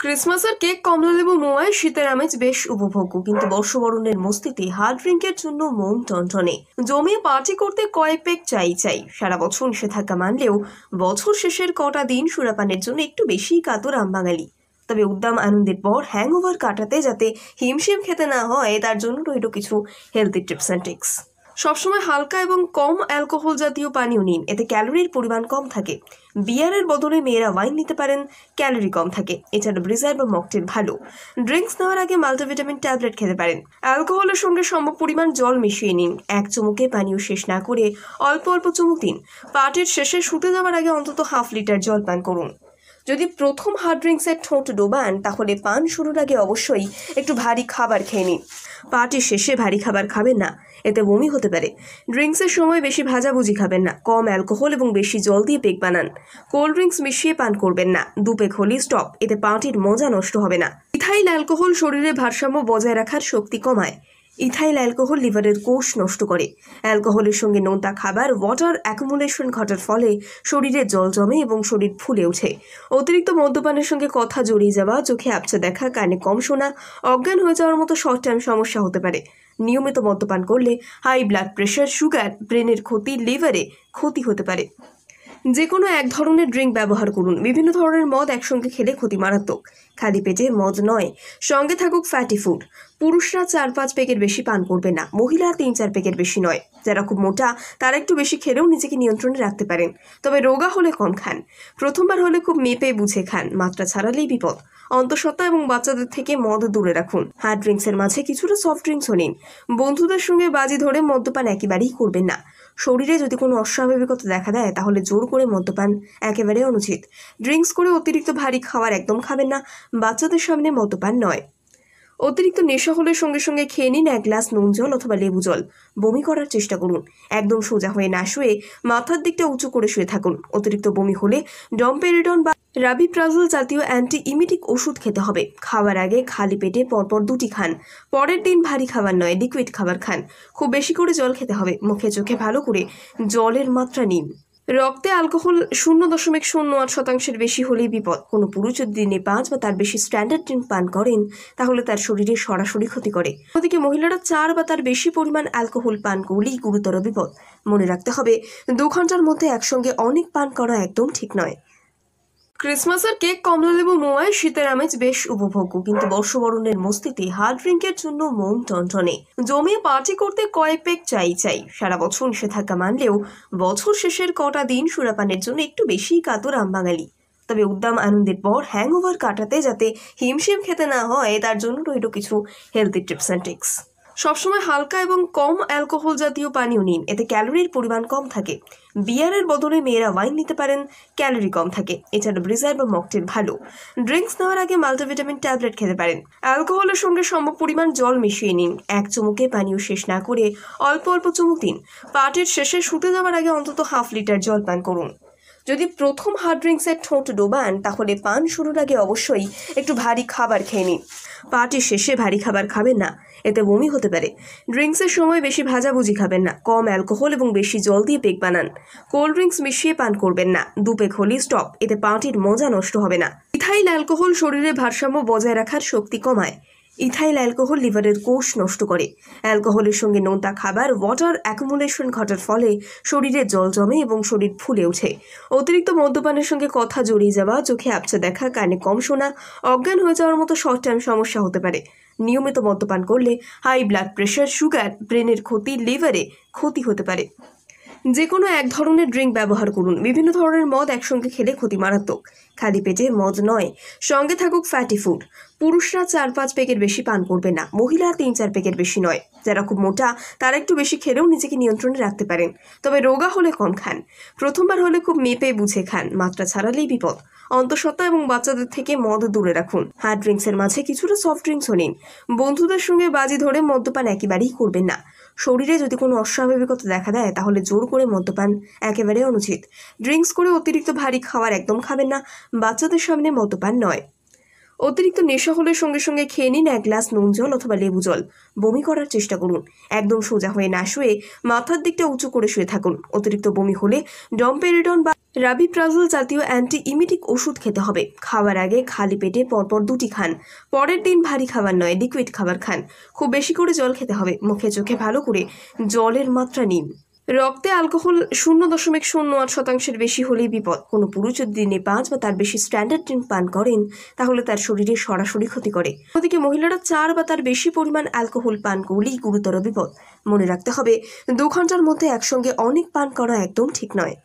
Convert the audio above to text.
ক্রিসমাসের কেক, কমলালেবু, মোয়ায় শীতের আমেজ বেশ উপভোগ্য, কিন্তু বর্ষবরণের মস্তিতে হার্ড ড্রিঙ্কের জন্য মন টনটনে। জমিয়ে পার্টি করতে কয়েক পেক চাই। সারা বছর নিষেধাজ্ঞা মানলেও বছর শেষের কটা দিন সুরাপানের জন্য একটু বেশিই কাতর আমবাঙালি। তবে উদ্দাম আনন্দের পর হ্যাংওভার কাটাতে যাতে হিমশিম খেতে না হয়, তার জন্য রইল কিছু হেলদি টিপস অ্যান্ড ট্রিক্স। সবসময় হালকা এবং কম অ্যালকোহল জাতীয় পানীয় নিন, এতে ক্যালোরির পরিমাণ কম থাকে। বিয়ারের বদলে মেয়েরা ওয়াইন নিতে পারেন, ক্যালোরি কম থাকে। এছাড়া ব্রিজার বা মকটেল ভালো। ড্রিঙ্কস নেওয়ার আগে মাল্টিভিটামিন ট্যাবলেট খেতে পারেন। অ্যালকোহলের সঙ্গে সম পরিমাণ জল মিশিয়ে নিন। এক চুমুকে পানীয় শেষ না করে অল্প অল্প চুমুক দিন। পার্টির শেষে শুতে যাওয়ার আগে অন্তত হাফ লিটার জল পান করুন। যদি প্রথম হার্ড ড্রিঙ্কসের ঠোঁট ডোবান, তাহলে পান শুরুর আগে অবশ্যই একটু ভারী খাবার খেয়ে নিন। পার্টির শেষে ভারী খাবার খাবেন না, এতে বমি হতে পারে। ড্রিঙ্কসের সময় বেশি ভাজাভুজি খাবেন না। কম অ্যালকোহল এবং বেশি জল দিয়ে পেক বানান। কোল্ড ড্রিঙ্কস মিশিয়ে পান করবেন না। 2 পেক হলেই স্টপ, এতে পার্টির মজা নষ্ট হবে না। ইথাইল অ্যালকোহল শরীরে ভারসাম্য বজায় রাখার শক্তি কমায়। ইথাইল অ্যালকোহল লিভারের কোষ নষ্ট করে। অ্যালকোহলের সঙ্গে নোনতা খাবার ওয়াটার অ্যাকুমুলেশন ঘটার ফলে শরীরে জল জমে এবং শরীর ফুলে ওঠে। অতিরিক্ত মদ্যপানের সঙ্গে কথা জড়িয়ে যাওয়া, চোখে আবছা দেখা, কানে কম শোনা, অজ্ঞান হয়ে যাওয়ার মতো শর্ট টার্ম সমস্যা হতে পারে। নিয়মিত মদ্যপান করলে হাই ব্লাড প্রেশার, সুগার, ব্রেনের ক্ষতি, লিভারে ক্ষতি হতে পারে। যে কোনো এক ধরনের ড্রিঙ্ক ব্যবহার করুন। বিভিন্ন ধরনের মদ একসঙ্গে খেলে ক্ষতি মারাত্মক। খালি পেটে মদ নয়, সঙ্গে থাকুক ফ্যাটি ফুড। পুরুষরা 4-5 পেকের বেশি পান করবে না, মহিলা 3-4 পেকের বেশি নয়। যারা খুব মোটা তারা একটু বেশি খেলেও নিজেকে নিয়ন্ত্রণে রাখতে পারেন, তবে রোগা হলে কম খান। প্রথমবার হলে খুব মেপে বুঝে খান, মাত্রা ছাড়ালেই বিপদ। অন্তঃসত্ত্বা এবং বাচ্চাদের থেকে মদ দূরে রাখুন। হার্ড ড্রিঙ্কসের মাঝে কিছুটা সফট ড্রিঙ্কসও নিন। বন্ধুদের সঙ্গে বাজি ধরে মদ্যপান একেবারেই করবেন না। শরীরে যদি কোনো অস্বাভাবিকতা দেখা দেয়, তাহলে জোর করে মদ্যপান একেবারে অনুচিত। ড্রিঙ্কস করে অতিরিক্ত ভারী খাবার একদম খাবেন না। বাচ্চাদের সামনে মদ্যপান নয়। অতিরিক্ত নেশা হলে সঙ্গে সঙ্গে খেয়ে নিন 1 গ্লাস নুন জল অথবা লেবু জল। বমি করার চেষ্টা করুন। একদম সোজা হয়ে না শুয়ে মাথার দিকটা উঁচু করে শুয়ে থাকুন। অতিরিক্ত বমি হলে ডমপেরিডন বা রাবিপ্রাজল জাতীয় অ্যান্টি ইমিটিক ওষুধ খেতে হবে। খাওয়ার আগে খালি পেটে পরপর 2টি খান। পরের দিন ভারী খাবার নয়, লিকুইড খাবার খান। খুব বেশি করে জল খেতে হবে। মুখে চোখে ভালো করে জলের মাত্রা নিন। রক্তে অ্যালকোহল 0.08% বেশি হলেই বিপদ। কোনো পুরুষ যদি দিনে 5 বা তার বেশি স্ট্যান্ডার্ড ড্রিঙ্ক পান করেন, তাহলে তার শরীরে সরাসরি ক্ষতি করে। অন্যদিকে মহিলারা 4 বা তার বেশি পরিমাণ অ্যালকোহল পান করলেই গুরুতর বিপদ। মনে রাখতে হবে, 2 ঘন্টার মধ্যে একসঙ্গে অনেক পান করা একদম ঠিক নয়। ক্রিসমাসের কেক, কমলালেবু, মোয়ায় শীতের আমেজ বেশ উপভোগ্য, কিন্তু বর্ষবরণের মস্তিতে হার্ড ড্রিঙ্কের জন্য মন টনটনে। জমিয়ে পার্টি করতে কয়েক পেক চাই। সারা বছর নিষেধাজ্ঞা মানলেও বছর শেষের কটা দিন সুরাপানের জন্য একটু বেশিই কাতর আমবাঙালি। তবে উদ্দাম আনন্দের পর হ্যাংওভার কাটাতে যাতে হিমশিম খেতে না হয়, তার জন্য রইল কিছু হেলদি টিপস অ্যান্ড ট্রিক্স। সবসময় হালকা এবং কম অ্যালকোহল জাতীয় পানীয় নিন, এতে ক্যালোরির পরিমাণ কম থাকে। বিয়ারের বদলে মেয়েরা ওয়াইন নিতে পারেন, ক্যালোরি কম থাকে। এছাড়া ব্রিজার বা মকটেল ভালো। ড্রিঙ্কস নেওয়ার আগে মাল্টিভিটামিন ট্যাবলেট খেতে পারেন। অ্যালকোহলের সঙ্গে সম পরিমাণ জল মিশিয়ে নিন। এক চুমুকে পানীয় শেষ না করে অল্প অল্প চুমুক দিন। পার্টির শেষে শুতে যাওয়ার আগে অন্তত হাফ লিটার জল পান করুন। যদি প্রথম হার্ড ড্রিঙ্কসের ঠোঁট ডোবান, তাহলে পান শুরুর আগে অবশ্যই একটু ভারী খাবার খেয়ে নিন। পার্টির শেষে ভারী খাবার খাবেন না, এতে বমি হতে পারে। ড্রিঙ্কসের সময় বেশি ভাজাভুজি খাবেন না। কম অ্যালকোহল এবং বেশি জল দিয়ে পেক বানান। কোল্ড ড্রিঙ্কস মিশিয়ে পান করবেন না। 2 পেক হলেই স্টপ, এতে পার্টির মজা নষ্ট হবে না। ইথাইল অ্যালকোহল শরীরে ভারসাম্য বজায় রাখার শক্তি কমায়। ইথাইল অ্যালকোহল লিভারের কোষ নষ্ট করে। অ্যালকোহলের সঙ্গে নোনতা খাবার ওয়াটার অ্যাকুমুলেশন ঘটার ফলে শরীরে জল জমে এবং শরীর ফুলে ওঠে। অতিরিক্ত মদ্যপানের সঙ্গে কথা জড়িয়ে যাওয়া, চোখে আবছা দেখা, কানে কম শোনা, অজ্ঞান হয়ে যাওয়ার মতো শর্ট টার্ম সমস্যা হতে পারে। নিয়মিত মদ্যপান করলে হাই ব্লাড প্রেশার, সুগার, ব্রেনের ক্ষতি, লিভারে ক্ষতি হতে পারে। যে কোনো এক ধরনের ড্রিঙ্ক ব্যবহার করুন। বিভিন্ন ধরনের মদ একসঙ্গে খেলে ক্ষতি মারাত্মক। খালি পেটে মদ নয়, সঙ্গে থাকুক ফ্যাটি ফুড। পুরুষরা 4-5 পেকের বেশি পান করবে না, মহিলা 3-4 পেকের বেশি নয়। যারা খুব মোটা তারা একটু বেশি খেলেও নিজেকে নিয়ন্ত্রণে রাখতে পারেন, তবে রোগা হলে কম খান। প্রথমবার হলে খুব মেপে বুঝে খান, মাত্রা ছাড়ালেই বিপদ। অন্তঃসত্ত্বা এবং বাচ্চাদের থেকে মদ দূরে রাখুন। হার্ড ড্রিঙ্কসের মাঝে কিছুটা সফট ড্রিঙ্কসও নিন। বন্ধুদের সঙ্গে বাজি ধরে মদ্যপান একেবারেই করবেন না। শরীরে যদি কোনো অস্বাভাবিকতা দেখা দেয়, তাহলে জোর করে মদ্যপান একেবারে অনুচিত। ড্রিঙ্কস করে অতিরিক্ত ভারী খাবার একদম খাবেন না। বাচ্চাদের সামনে মদ্যপান নয়। অতিরিক্ত নেশা হলে সঙ্গে সঙ্গে খেয়ে নিন 1 গ্লাস নুন জল অথবা লেবু জল। বমি করার চেষ্টা করুন। একদম সোজা হয়ে না শুয়ে মাথার দিকটা উঁচু করে শুয়ে থাকুন। অতিরিক্ত বমি হলে ডমপেরিডন বা রাবিপ্রাজল জাতীয় অ্যান্টি ইমিটিক ওষুধ খেতে হবে। খাওয়ার আগে খালি পেটে পরপর 2টি খান। পরের দিন ভারী খাবার নয়, লিকুইড খাবার খান। খুব বেশি করে জল খেতে হবে। মুখে চোখে ভালো করে জলের মাত্রা নিন। রক্তে অ্যালকোহল 0.08% বেশি হলেই বিপদ। কোনো পুরুষ যদি দিনে 5 বা তার বেশি স্ট্যান্ডার্ড ড্রিঙ্ক পান করেন তাহলে তার শরীরে সরাসরি ক্ষতি করে। অন্যদিকে মহিলারা 4 বা তার বেশি পরিমাণ অ্যালকোহল পান করলেই গুরুতর বিপদ। মনে রাখতে হবে 2 ঘন্টার মধ্যে একসঙ্গে অনেক পান করা একদম ঠিক নয়।